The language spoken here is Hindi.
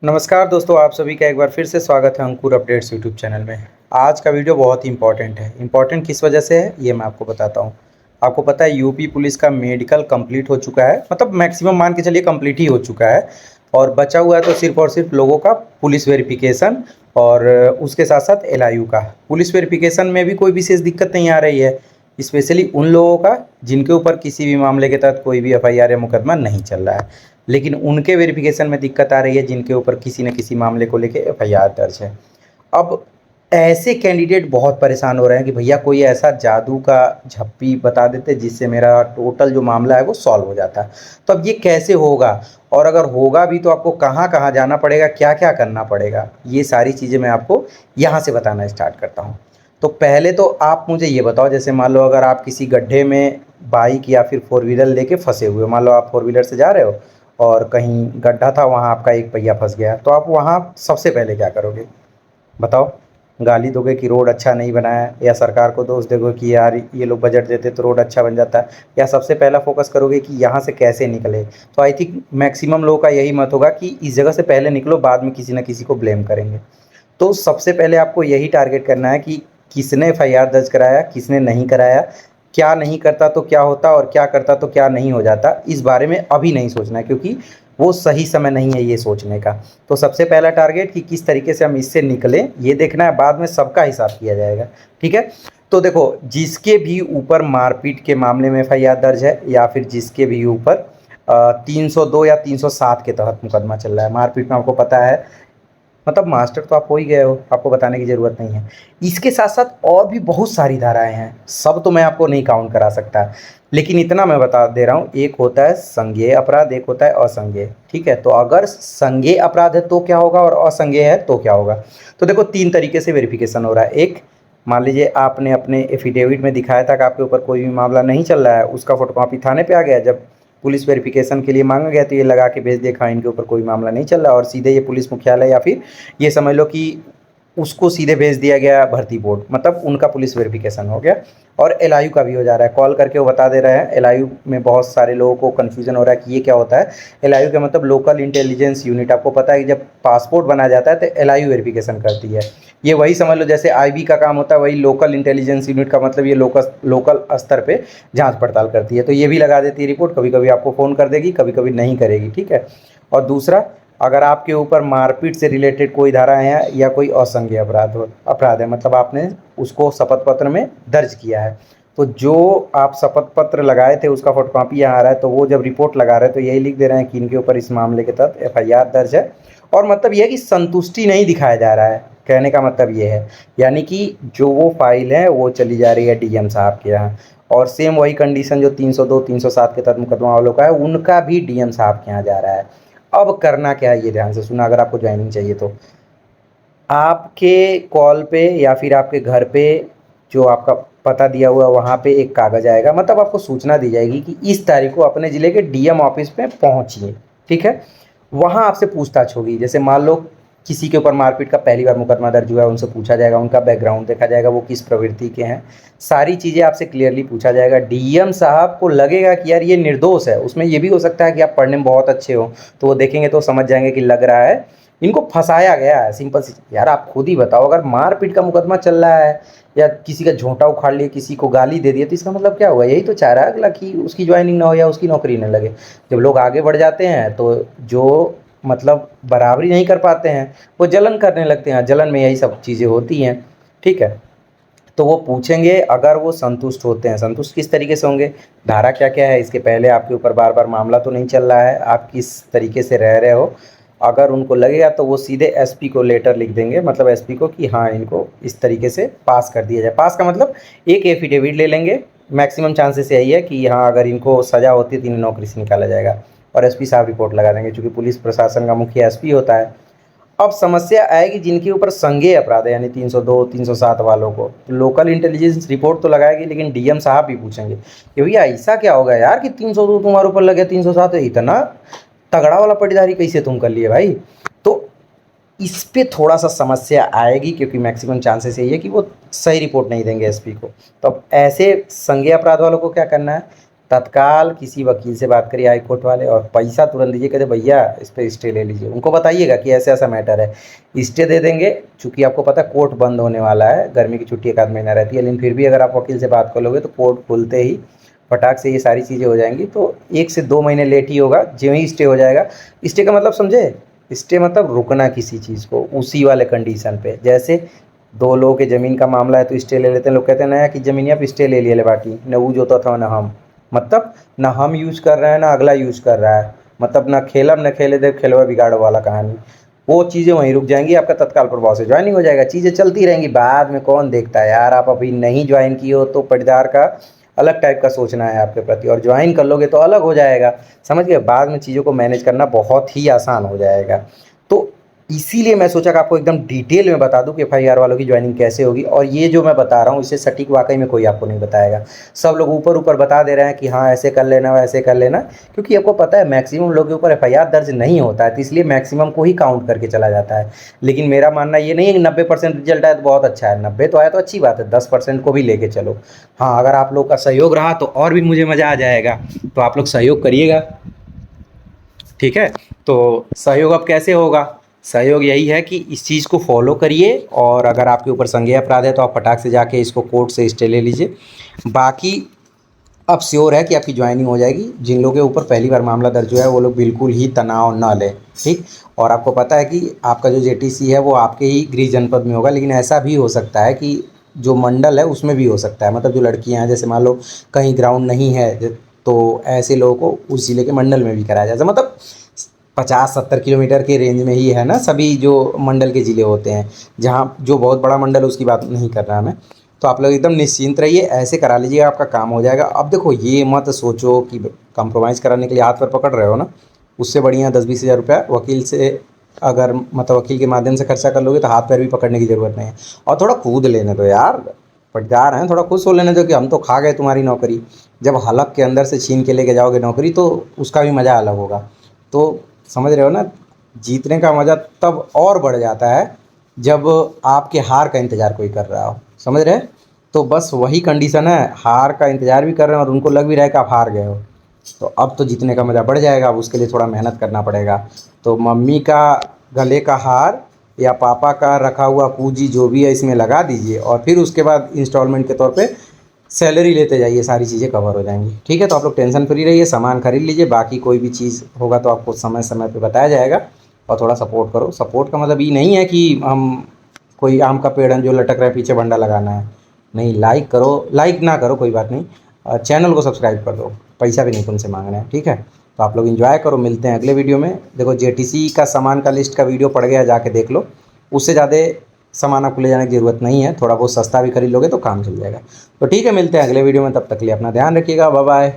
नमस्कार दोस्तों, आप सभी का एक बार फिर से स्वागत है अंकुर अपडेट्स यूट्यूब चैनल में। आज का वीडियो बहुत ही इंपॉर्टेंट है। इंपॉर्टेंट किस वजह से है ये मैं आपको बताता हूँ। आपको पता है यूपी पुलिस का मेडिकल कंप्लीट हो चुका है, मतलब मैक्सिमम मान के चलिए कंप्लीट ही हो चुका है। और बचा हुआ है तो सिर्फ और सिर्फ लोगों का पुलिस वेरिफिकेशन और उसके साथ साथ एलआईयू का। पुलिस वेरिफिकेशन में भी कोई विशेष दिक्कत नहीं आ रही है, स्पेशली उन लोगों का जिनके ऊपर किसी भी मामले के तहत कोई भी एफआईआर या मुकदमा नहीं चल रहा है। लेकिन उनके वेरिफिकेशन में दिक्कत आ रही है जिनके ऊपर किसी न किसी मामले को लेके एफआईआर दर्ज है। अब ऐसे कैंडिडेट बहुत परेशान हो रहे हैं कि भैया कोई ऐसा जादू का झप्पी बता देते जिससे मेरा टोटल जो मामला है वो सॉल्व हो जाता है। तो अब ये कैसे होगा, और अगर होगा भी तो आपको कहाँ कहाँ जाना पड़ेगा, क्या क्या करना पड़ेगा, ये सारी चीज़ें मैं आपको यहाँ से बताना स्टार्ट करता हूँ। तो पहले तो आप मुझे ये बताओ, जैसे मान लो अगर आप किसी गड्ढे में बाइक या फिर फोर व्हीलर लेके फंसे हुए, मान लो आप फोर व्हीलर से जा रहे हो और कहीं गड्ढा था, वहाँ आपका एक पहिया फंस गया, तो आप वहाँ सबसे पहले क्या करोगे बताओ? गाली दोगे कि रोड अच्छा नहीं बनाया है, या सरकार को दोष दोगे कि यार ये लोग बजट देते तो रोड अच्छा बन जाता है, या सबसे पहला फोकस करोगे कि यहाँ से कैसे निकले? तो आई थिंक मैक्सिमम लोगों का यही मत होगा कि इस जगह से पहले निकलो, बाद में किसी न किसी को ब्लेम करेंगे। तो सबसे पहले आपको यही टारगेट करना है कि किसने एफआईआर दर्ज कराया, किसने नहीं कराया, क्या नहीं करता तो क्या होता और क्या करता तो क्या नहीं हो जाता, इस बारे में अभी नहीं सोचना है, क्योंकि वो सही समय नहीं है ये सोचने का। तो सबसे पहला टारगेट कि किस तरीके से हम इससे निकलें ये देखना है, बाद में सबका हिसाब किया जाएगा। ठीक है, तो देखो, जिसके भी ऊपर मारपीट के मामले में एफआईआर दर्ज है या फिर जिसके भी ऊपर 302 या 307 के तहत मुकदमा चल रहा है, मारपीट में आपको पता है, मतलब मास्टर तो आप हो ही गए हो, आपको बताने की ज़रूरत नहीं है। इसके साथ साथ और भी बहुत सारी धाराएं हैं, सब तो मैं आपको नहीं काउंट करा सकता, लेकिन इतना मैं बता दे रहा हूँ, एक होता है संज्ञेय अपराध, एक होता है असंज्ञेय। ठीक है, तो अगर संज्ञेय अपराध है तो क्या होगा और असंज्ञेय है तो क्या होगा? तो देखो, तीन तरीके से वेरिफिकेशन हो रहा है। एक, मान लीजिए आपने अपने एफिडेविट में दिखाया था कि आपके ऊपर कोई भी मामला नहीं चल रहा है, उसका फोटोकॉपी थाने पे आ गया, जब पुलिस वेरिफिकेशन के लिए मांगा गया तो ये लगा के भेज दिया, हाँ इनके ऊपर कोई मामला नहीं चल रहा, और सीधे ये पुलिस मुख्यालय या फिर ये समझ लो कि उसको सीधे भेज दिया गया भर्ती बोर्ड, मतलब उनका पुलिस वेरिफिकेशन हो गया। और एलआईयू का भी हो जा रहा है, कॉल करके वो बता दे रहे हैं। एलआईयू में बहुत सारे लोगों को कन्फ्यूजन हो रहा है कि ये क्या होता है। एलआईयू का मतलब लोकल इंटेलिजेंस यूनिट, आपको पता है कि जब पासपोर्ट बनाया जाता है तो एलआईयू वेरिफिकेशन करती है। ये वही समझ लो जैसे आईबी का काम होता है, वही लोकल इंटेलिजेंस यूनिट का मतलब ये लोकल स्तर पे जांच पड़ताल करती है। तो ये भी लगा देती है रिपोर्ट, कभी कभी आपको फ़ोन कर देगी, कभी कभी नहीं करेगी। ठीक है, और दूसरा, अगर आपके ऊपर मारपीट से रिलेटेड कोई धारा है या कोई असंज्ञेय अपराध है, मतलब आपने उसको शपथ पत्र में दर्ज किया है, तो जो आप शपथ पत्र लगाए थे उसका फोटोकॉपी यहाँ आ रहा है, तो वो जब रिपोर्ट लगा रहे हैं तो यही लिख दे रहे हैं कि इनके ऊपर इस मामले के तहत एफआईआर दर्ज है। और मतलब यह है कि संतुष्टि नहीं दिखाया जा रहा है, कहने का मतलब ये है, यानी कि जो वो फाइल है वो चली जा रही है डीएम साहब के यहाँ, और सेम वही कंडीशन जो 302 307 के तहत मुकदमा वालों का है उनका भी डीएम साहब के यहाँ जा रहा है। अब करना क्या है ये ध्यान से सुना, अगर आपको ज्वाइनिंग चाहिए तो आपके कॉल पे या फिर आपके घर पे जो आपका पता दिया हुआ है वहाँ पे एक कागज़ आएगा, मतलब आपको सूचना दी जाएगी कि इस तारीख को अपने ज़िले के डीएम ऑफिस में पहुँचिए। ठीक है, वहाँ आपसे पूछताछ होगी, जैसे मान लो किसी के ऊपर मारपीट का पहली बार मुकदमा दर्ज हुआ है, उनसे पूछा जाएगा, उनका बैकग्राउंड देखा जाएगा, वो किस प्रवृत्ति के हैं, सारी चीज़ें आपसे क्लियरली पूछा जाएगा। डीएम साहब को लगेगा कि यार ये निर्दोष है, उसमें ये भी हो सकता है कि आप पढ़ने में बहुत अच्छे हो, तो वो देखेंगे तो समझ जाएंगे कि लग रहा है इनको फंसाया गया है। सिंपल सी, यार आप खुद ही बताओ, अगर मारपीट का मुकदमा चल रहा है या किसी का झोंटा उखाड़ लिया, किसी को गाली दे दिया, तो इसका मतलब क्या हुआ? यही तो चाह रहा है अगला कि उसकी ज्वाइनिंग ना हो या उसकी नौकरी न लगे। जब लोग आगे बढ़ जाते हैं तो जो मतलब बराबरी नहीं कर पाते हैं वो जलन करने लगते हैं, जलन में यही सब चीज़ें होती हैं। ठीक है, तो वो पूछेंगे, अगर वो संतुष्ट होते हैं, संतुष्ट किस तरीके से होंगे, धारा क्या क्या है, इसके पहले आपके ऊपर बार बार मामला तो नहीं चल रहा है, आप किस तरीके से रह रहे हो, अगर उनको लगेगा तो वो सीधे एसपी को लेटर लिख देंगे, मतलब एसपी को, कि हाँ इनको इस तरीके से पास कर दिया जाए। पास का मतलब एक एफिडेविट ले लेंगे, मैक्सिमम चांसेस यही है कि हाँ अगर इनको सज़ा होती है तो इन्हें नौकरी से निकाला जाएगा, और एसपी साहब रिपोर्ट लगा देंगे, क्योंकि पुलिस प्रशासन का मुखिया एसपी होता है। अब समस्या आएगी जिनके ऊपर संज्ञेय अपराध है, यानी 302 307 वालों को, तो लोकल इंटेलिजेंस रिपोर्ट तो लगाएगी, लेकिन डीएम साहब भी पूछेंगे कि भैया ऐसा क्या होगा यार कि 302 तुम्हारे ऊपर लगे, 307 इतना तगड़ा वाला पटीदारी कैसे तुम कर लिए भाई? तो इस पे थोड़ा सा समस्या आएगी, क्योंकि मैक्सिमम चांसेस यही है कि वो सही रिपोर्ट नहीं देंगे एसपी को। तो अब ऐसे संज्ञेय अपराध वालों को क्या करना है, तत्काल किसी वकील से बात करिए हाई कोर्ट वाले और पैसा तुरंत दीजिए, कहते भैया इस पर स्टे ले लीजिए। उनको बताइएगा कि ऐसा ऐसा मैटर है, स्टे दे देंगे। चूँकि आपको पता है कोर्ट बंद होने वाला है, गर्मी की छुट्टी एक आध महीना रहती है, लेकिन फिर भी अगर आप वकील से बात कर लोगे तो कोर्ट खुलते ही फटाक से ये सारी चीज़ें हो जाएंगी। तो 1 से 2 महीने लेट ही होगा, जो ही स्टे हो जाएगा। स्टे का मतलब समझे? स्टे मतलब रुकना किसी चीज़ को उसी वाले कंडीशन पे। जैसे 2 लोगों के ज़मीन का मामला है तो स्टे ले लेते हैं। लोग कहते हैं नया कि ज़मीनिया पे स्टे ले लिए बाकी न वो जोता था न हम, मतलब ना हम यूज़ कर रहे हैं ना अगला यूज़ कर रहा है, मतलब ना खेलब न खेले दे खेलवा बिगाड़ो वाला कहानी। वो चीज़ें वहीं रुक जाएंगी, आपका तत्काल प्रभाव से ज्वाइनिंग हो जाएगा, चीज़ें चलती रहेंगी। बाद में कौन देखता है यार, आप अभी नहीं ज्वाइन किए हो तो पटीदार का अलग टाइप का सोचना है आपके प्रति, और ज्वाइन कर लोगे तो अलग हो जाएगा। समझ गए? बाद में चीज़ों को मैनेज करना बहुत ही आसान हो जाएगा। तो इसीलिए मैं सोचा कि आपको एकदम डिटेल में बता दूं कि एफआईआर वालों की ज्वाइनिंग कैसे होगी। और ये जो मैं बता रहा हूँ इससे सटीक वाकई में कोई आपको नहीं बताएगा। सब लोग ऊपर ऊपर बता दे रहे हैं कि हाँ ऐसे कर लेना वैसे कर लेना, क्योंकि आपको पता है मैक्सिमम लोग के ऊपर एफआईआर दर्ज नहीं होता है, तो इसलिए मैक्सिमम को ही काउंट करके चला जाता है। लेकिन मेरा मानना ये नहीं है कि 90% रिजल्ट आया तो बहुत अच्छा है, 90 तो आया तो अच्छी बात है, 10% को भी लेके चलो। हाँ, अगर आप लोग का सहयोग रहा तो और भी मुझे मज़ा आ जाएगा, तो आप लोग सहयोग करिएगा, ठीक है? तो सहयोग अब कैसे होगा? सहयोग यही है कि इस चीज़ को फॉलो करिए, और अगर आपके ऊपर संज्ञेय अपराध है तो आप फटाक से जाके इसको कोर्ट से स्टे ले लीजिए। बाकी अब श्योर है कि आपकी ज्वाइनिंग हो जाएगी। जिन लोगों के ऊपर पहली बार मामला दर्ज हुआ है वो लोग बिल्कुल ही तनाव ना लें, ठीक? और आपको पता है कि आपका जो जेटीसी है वो आपके ही गृह जनपद में होगा, लेकिन ऐसा भी हो सकता है कि जो मंडल है उसमें भी हो सकता है। मतलब जो लड़कियां हैं, जैसे मान लो कहीं ग्राउंड नहीं है तो ऐसे लोगों को उस ज़िले के मंडल में भी कराया जाए। मतलब 50-70 किलोमीटर के रेंज में ही है ना सभी जो मंडल के ज़िले होते हैं। जहाँ जो बहुत बड़ा मंडल है उसकी बात नहीं कर रहा मैं। तो आप लोग एकदम निश्चिंत रहिए, ऐसे करा लीजिए, आपका काम हो जाएगा। अब देखो ये मत सोचो कि कंप्रोमाइज़ कराने के लिए हाथ पर पकड़ रहे हो ना, उससे बढ़िया 10-20 हज़ार रुपया वकील से, अगर मतलब वकील के माध्यम से खर्चा कर लोगे तो हाथ पैर भी पकड़ने की ज़रूरत नहीं है। और थोड़ा कूद लेने दो यार, पटदार हैं, थोड़ा खुश हो लेने दो कि हम तो खा गए तुम्हारी नौकरी। जब हलक के अंदर से छीन के लेके जाओगे नौकरी तो उसका भी मज़ा अलग होगा। तो समझ रहे हो ना, जीतने का मज़ा तब और बढ़ जाता है जब आपके हार का इंतज़ार कोई कर रहा हो, समझ रहे? तो बस वही कंडीशन है, हार का इंतज़ार भी कर रहे हैं और उनको लग भी रहा है कि आप हार गए हो, तो अब तो जीतने का मज़ा बढ़ जाएगा। अब उसके लिए थोड़ा मेहनत करना पड़ेगा। तो मम्मी का गले का हार या पापा का रखा हुआ पूंजी जो भी है इसमें लगा दीजिए, और फिर उसके बाद इंस्टॉलमेंट के तौर पे सैलरी लेते जाइए, सारी चीज़ें कवर हो जाएंगी, ठीक है? तो आप लोग टेंशन फ्री रहिए, सामान खरीद लीजिए। बाकी कोई भी चीज़ होगा तो आपको समय समय पे बताया जाएगा। और थोड़ा सपोर्ट करो। सपोर्ट का मतलब ये नहीं है कि हम कोई आम का पेड़ है जो लटक रहा है पीछे बंडा लगाना है, नहीं। लाइक करो, लाइक ना करो कोई बात नहीं, चैनल को सब्सक्राइब कर दो, पैसा भी नहीं तुमसे मांगना है, ठीक है? तो आप लोग एंजॉय करो, मिलते हैं अगले वीडियो में। देखो जेटीसी का सामान का लिस्ट का वीडियो पड़ गया, जाके देख लो। उससे ज़्यादा सामान आपको ले जाने की ज़रूरत नहीं है, थोड़ा बहुत सस्ता भी खरीद लोगे तो काम चल जाएगा। तो ठीक है, मिलते हैं अगले वीडियो में, तब तक के लिए अपना ध्यान रखिएगा, बाय बाय।